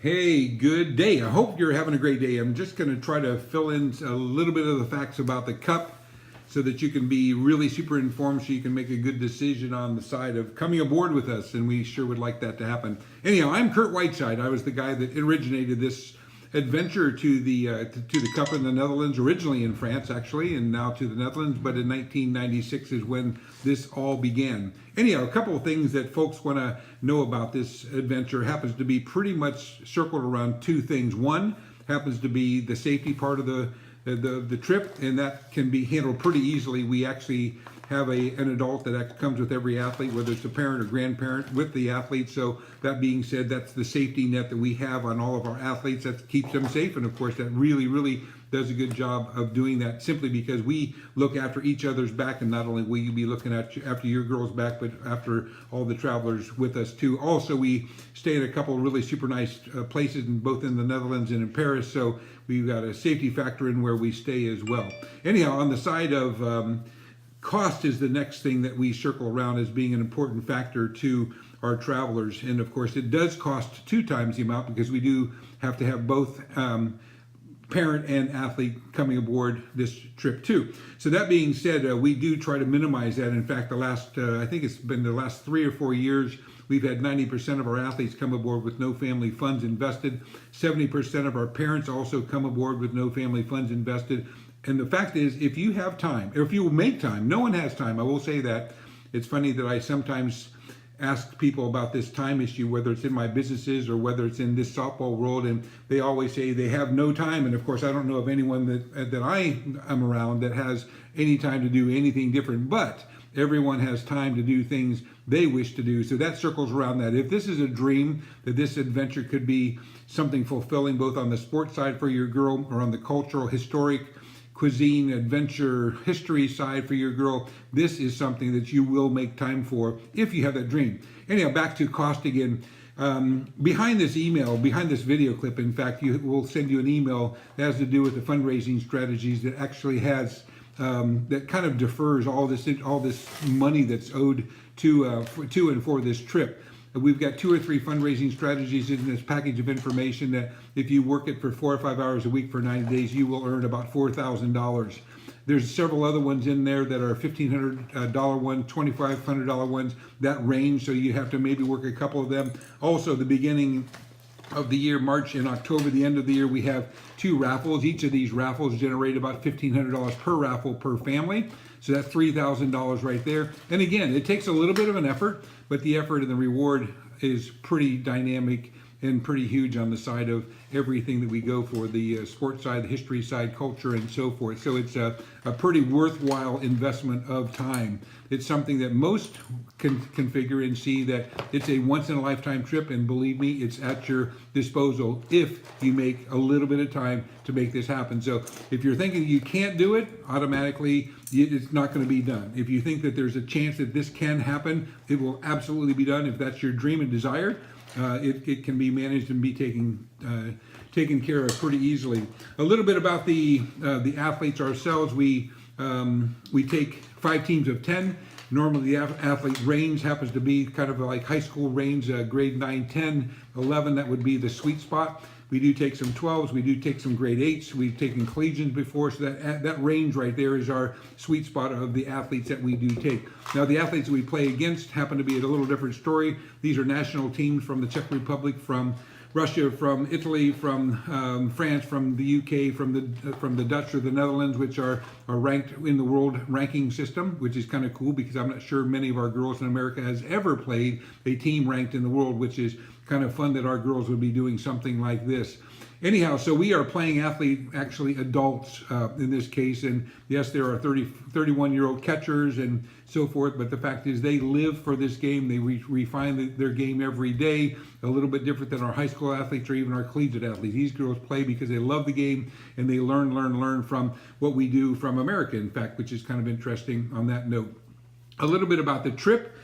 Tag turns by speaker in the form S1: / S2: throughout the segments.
S1: Hey, good day. I hope you're having a great day. I'm just going to try to fill in a little bit of the facts about the Cup so that you can be really super informed so you can make a good decision on the side of coming aboard with us, and we sure would like that to happen. Anyhow, I'm Kurt Whiteside. I was the guy that originated this adventure to the Cup in the Netherlands, originally in France actually, and now to the Netherlands, but in 1996 is when this all began. Anyhow, a couple of things that folks want to know about this adventure happens to be pretty much circled around two things. One happens to be the safety part of the trip, and that can be handled pretty easily. We actually have an adult that comes with every athlete, whether it's a parent or grandparent with the athlete. So that being said, that's the safety net that we have on all of our athletes that keeps them safe. And of course, that really does a good job of doing that, simply because we look after each other's back, and not only will you be looking after your girl's back, but after all the travelers with us too. Also, we stay at a couple of really super nice places, both in the Netherlands and in Paris. So we've got a safety factor in where we stay as well. Anyhow, on the side of cost is the next thing that we circle around as being an important factor to our travelers. And of course, it does cost 2 times the amount, because we do have to have both parent and athlete coming aboard this trip too. So that being said, we do try to minimize that. In fact, the last, I think it's been the last 3 or 4 years, we've had 90% of our athletes come aboard with no family funds invested. 70% of our parents also come aboard with no family funds invested. And the fact is, if you have time, or if you make time, no one has time, I will say that. It's funny that I sometimes ask people about this time issue, whether it's in my businesses or whether it's in this softball world, and they always say they have no time. And of course, I don't know of anyone that I am around that has any time to do anything different, but everyone has time to do things they wish to do. So that circles around that. If this is a dream, that this adventure could be something fulfilling, both on the sports side for your girl or on the cultural, historic, cuisine, adventure, history side for your girl, this is something that you will make time for if you have that dream. Anyhow, back to cost again. Behind this email, behind this video clip, in fact, we'll send you an email that has to do with the fundraising strategies that actually has that kind of defers all this money that's owed to and for this trip. We've got 2 or 3 fundraising strategies in this package of information that if you work it for 4 or 5 hours a week for 90 days, you will earn about $4,000. There's several other ones in there that are $1,500 ones, $2,500 ones, that range. So you have to maybe work a couple of them. Also, the beginning of the year, March and October, the end of the year, we have 2 raffles. Each of these raffles generate about $1,500 per raffle per family. So that's $3,000 right there. And again, it takes a little bit of an effort, but the effort and the reward is pretty dynamic and pretty huge on the side of everything that we go for, the sports side, the history side, culture, and so forth. So it's a pretty worthwhile investment of time. It's something that most can configure and see that it's a once-in-a-lifetime trip, and believe me, it's at your disposal if you make a little bit of time to make this happen. So if you're thinking you can't do it, automatically it's not going to be done. If you think that there's a chance that this can happen, it will absolutely be done. If that's your dream and desire, it can be managed and be taken care of pretty easily. A little bit about the athletes ourselves. We take 5 teams of 10. Normally the athlete range happens to be kind of like high school range, grade 9, 10, 11. That would be the sweet spot. We do take some 12s. We do take some grade 8s. We've taken collegians before, so that range right there is our sweet spot of the athletes that we do take. Now, the athletes that we play against happen to be a little different story. These are national teams from the Czech Republic, from Russia, from Italy, from France, from the UK, from the Dutch or the Netherlands, which are ranked in the world ranking system, which is kind of cool, because I'm not sure many of our girls in America has ever played a team ranked in the world, which is kind of fun that our girls would be doing something like this. Anyhow, so we are playing actually adults in this case, and yes, there are 31-year-old catchers and so forth, but the fact is they live for this game. They refine their game every day, a little bit different than our high school athletes or even our collegiate athletes. These girls play because they love the game, and they learn from what we do from America, in fact, which is kind of interesting on that note. A little bit about the trip.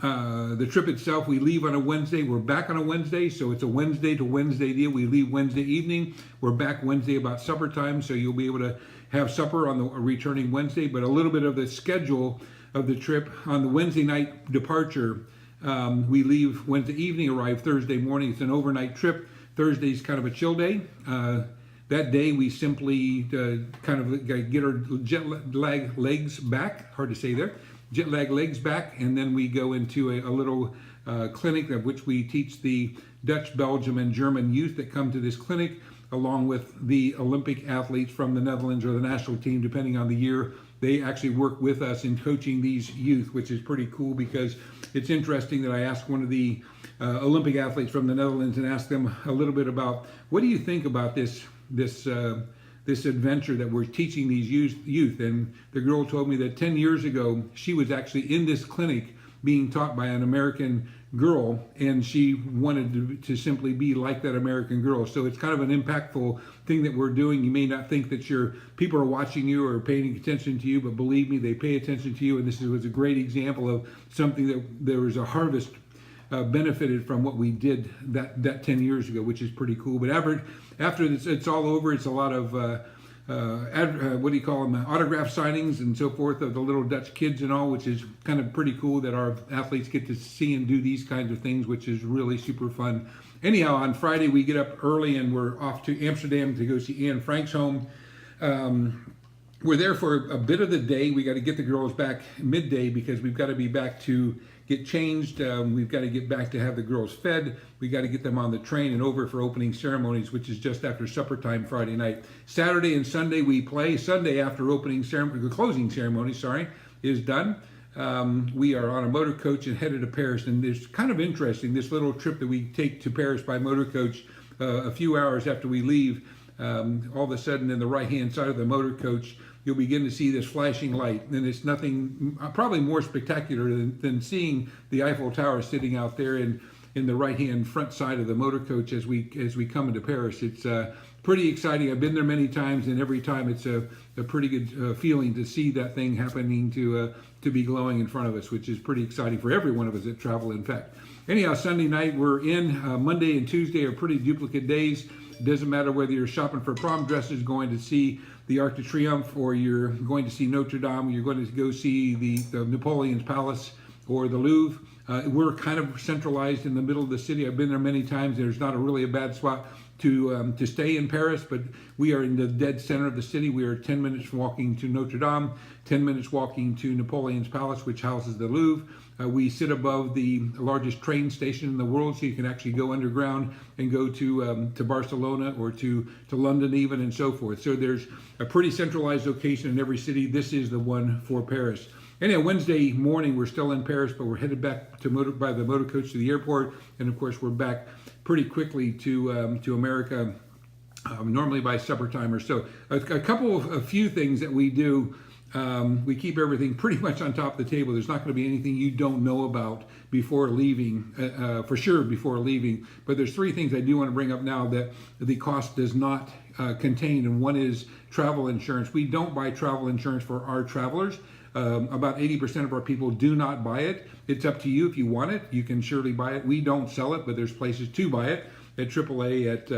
S1: The trip itself, we leave on a Wednesday, we're back on a Wednesday, so it's a Wednesday to Wednesday deal. We leave Wednesday evening, we're back Wednesday about supper time, so you'll be able to have supper on the returning Wednesday. But a little bit of the schedule of the trip: on the Wednesday night departure, We leave Wednesday evening, arrive Thursday morning. It's an overnight trip. Thursday's kind of a chill day. That day we simply kind of get our jet lag legs back, hard to say there, jet lag legs back, and then we go into a little clinic of which we teach the Dutch, Belgium, and German youth that come to this clinic, along with the Olympic athletes from the Netherlands or the national team, depending on the year. They actually work with us in coaching these youth, which is pretty cool because it's interesting that I asked one of the Olympic athletes from the Netherlands and asked them a little bit about, what do you think about this adventure that we're teaching these youth? And the girl told me that 10 years ago, she was actually in this clinic being taught by an American girl, and she wanted to simply be like that American girl. So it's kind of an impactful thing that we're doing. You may not think that people are watching you or paying attention to you, but believe me, they pay attention to you. And this was a great example of something that there was a harvest benefited from what we did that 10 years ago, which is pretty cool. But after it's all over, it's a lot of what do you call them, autograph signings and so forth of the little Dutch kids and all, which is kind of pretty cool that our athletes get to see and do these kinds of things, which is really super fun. Anyhow, on Friday we get up early and we're off to Amsterdam to go see Anne Frank's home. We're there for a bit of the day. We got to get the girls back midday because we've got to be back to get changed. We've got to get back to have the girls fed. We got to get them on the train and over for opening ceremonies, which is just after supper time Friday night. Saturday and Sunday we play. Sunday after the closing ceremony, is done. We are on a motor coach and headed to Paris. And it's kind of interesting, this little trip that we take to Paris by motor coach. A few hours after we leave, all of a sudden in the right-hand side of the motor coach, you'll begin to see this flashing light. And it's nothing probably more spectacular than seeing the Eiffel Tower sitting out there in the right-hand front side of the motor coach as we come into Paris. It's pretty exciting. I've been there many times, and every time it's a pretty good feeling to see that thing happening to be glowing in front of us, which is pretty exciting for every one of us that travel, in fact. Anyhow, Sunday night we're in. Monday and Tuesday are pretty duplicate days. It doesn't matter whether you're shopping for prom dresses, going to see the Arc de Triomphe, or you're going to see Notre Dame, or you're going to go see the Napoleon's Palace or the Louvre. We're kind of centralized in the middle of the city. I've been there many times. There's not really a bad spot to stay in Paris, but we are in the dead center of the city. We are 10 minutes walking to Notre Dame, 10 minutes walking to Napoleon's Palace, which houses the Louvre. We sit above the largest train station in the world, so you can actually go underground and go to Barcelona or to London even, and so forth. So there's a pretty centralized location in every city. This is the one for Paris. Anyhow, Wednesday morning we're still in Paris, but we're headed back by the motor coach to the airport, and of course we're back pretty quickly to America, normally by supper time or so. A few things that we do. We keep everything pretty much on top of the table. There's not going to be anything you don't know about before leaving, for sure before leaving. But there's three things I do want to bring up now that the cost does not contain, and one is travel insurance. We don't buy travel insurance for our travelers. About 80% of our people do not buy it. It's up to you if you want it. You can surely buy it. We don't sell it, but there's places to buy it. At AAA, at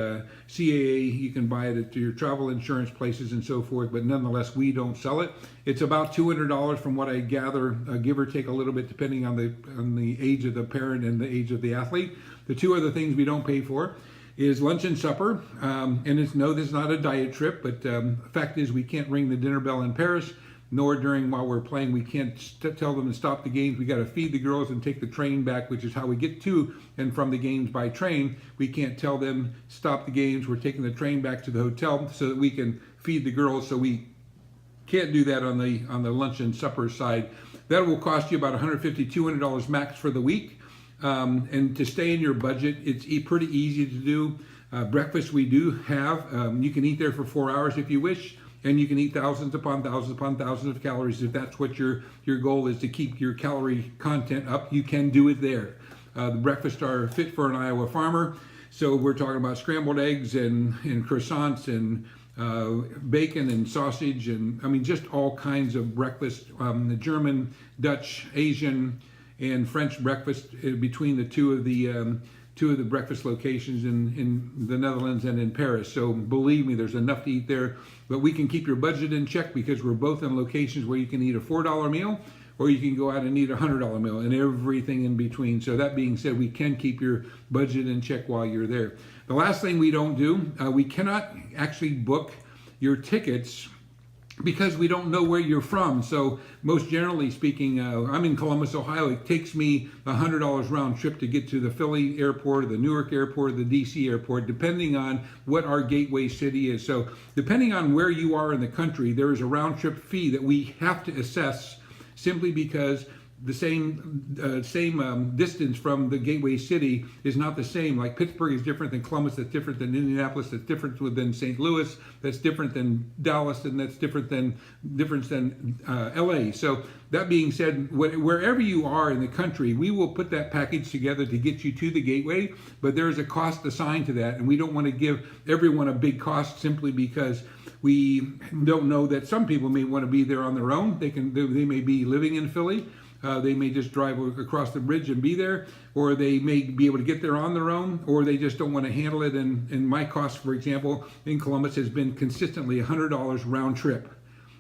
S1: CAA, you can buy it at your travel insurance places and so forth, but nonetheless, we don't sell it. It's about $200 from what I gather, give or take a little bit, depending on the age of the parent and the age of the athlete. The two other things we don't pay for is lunch and supper, and this is not a diet trip, but the fact is we can't ring the dinner bell in Paris, nor while we're playing. We can't tell them to stop the games. We got to feed the girls and take the train back, which is how we get to and from the games by train. We can't tell them stop the games. We're taking the train back to the hotel so that we can feed the girls. So we can't do that on the lunch and supper side. That will cost you about $150, $200 max for the week. And to stay in your budget, it's pretty easy to do. Breakfast we do have. You can eat there for 4 hours if you wish. And you can eat thousands upon thousands of calories if that's what your goal is, to keep your calorie content up. You can do it there. The breakfasts are fit for an Iowa farmer. So we're talking about scrambled eggs and croissants and bacon and sausage, and I mean just all kinds of breakfast. The German, Dutch, Asian, and French breakfast between the two of the breakfast locations in the Netherlands and in Paris. So believe me, there's enough to eat there. But we can keep your budget in check because we're both in locations where you can eat a $4 meal, or you can go out and eat a $100 meal and everything in between. So that being said, we can keep your budget in check while you're there. The last thing we don't do, we cannot actually book your tickets because we don't know where you're from. So most generally speaking, I'm in Columbus, Ohio. It takes me $100 round trip to get to the Philly airport, or the Newark airport, or the DC airport, depending on what our gateway city is. So depending on where you are in the country, there is a round trip fee that we have to assess, simply because the same distance from the gateway city is not the same. Like Pittsburgh is different than Columbus, that's different than Indianapolis, that's different than St. Louis, that's different than Dallas, and that's different than LA. So that being said, wherever you are in the country, we will put that package together to get you to the gateway, but there's a cost assigned to that, and we don't want to give everyone a big cost simply because we don't know that some people may want to be there on their own. They may be living in Philly. They may just drive across the bridge and be there, or they may be able to get there on their own, or they just don't want to handle it. And my cost, for example, in Columbus has been consistently $100 round trip.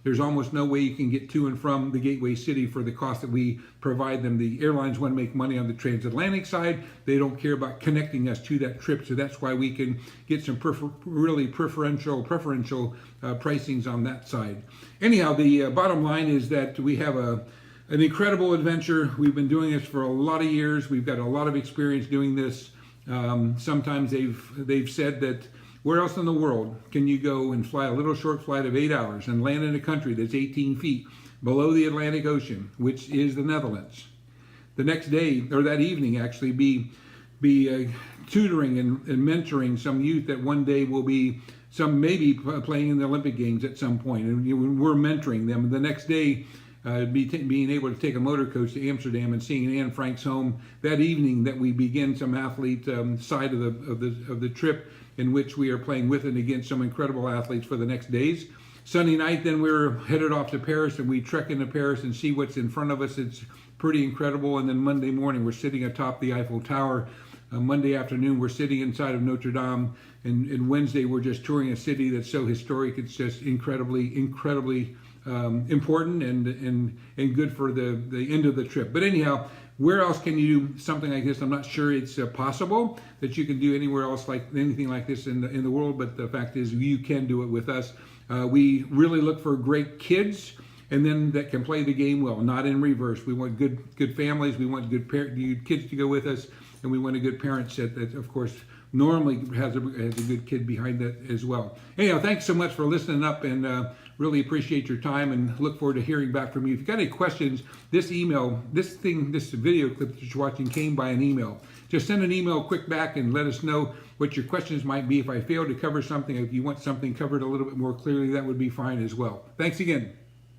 S1: There's almost no way you can get to and from the gateway city for the cost that we provide them. The airlines want to make money on the transatlantic side. They don't care about connecting us to that trip. So that's why we can get some really preferential pricings on that side. Anyhow, the bottom line is that we have an incredible adventure. We've been doing this for a lot of years. We've got a lot of experience doing this. Sometimes they've said that where else in the world can you go and fly a little short flight of 8 hours and land in a country that's 18 feet below the Atlantic Ocean, which is the Netherlands? The next day, or that evening actually, be tutoring and mentoring some youth that one day will be maybe playing in the Olympic Games at some point, and we're mentoring them. The next day, being able to take a motor coach to Amsterdam and seeing Anne Frank's home that evening, that we begin some athlete side of the trip, in which we are playing with and against some incredible athletes for the next days. Sunday night, then we're headed off to Paris, and we trek into Paris and see what's in front of us. It's pretty incredible. And then Monday morning, we're sitting atop the Eiffel Tower. Monday afternoon, we're sitting inside of Notre Dame. And Wednesday, we're just touring a city that's so historic. It's just incredibly important and good for the end of the trip. But anyhow, where else can you do something like this? I'm not sure it's possible that you can do anywhere else like anything like this in the world, but the fact is you can do it with us. We really look for great kids, and then that can play the game well, not in reverse. We want good families. We want good kids to go with us, and we want a good parent set that, of course, normally has a good kid behind that as well. Anyhow, thanks so much for listening up, and really appreciate your time, and look forward to hearing back from you. If you've got any questions, this video clip that you're watching came by an email. Just send an email quick back and let us know what your questions might be. If I failed to cover something, if you want something covered a little bit more clearly, that would be fine as well. Thanks again.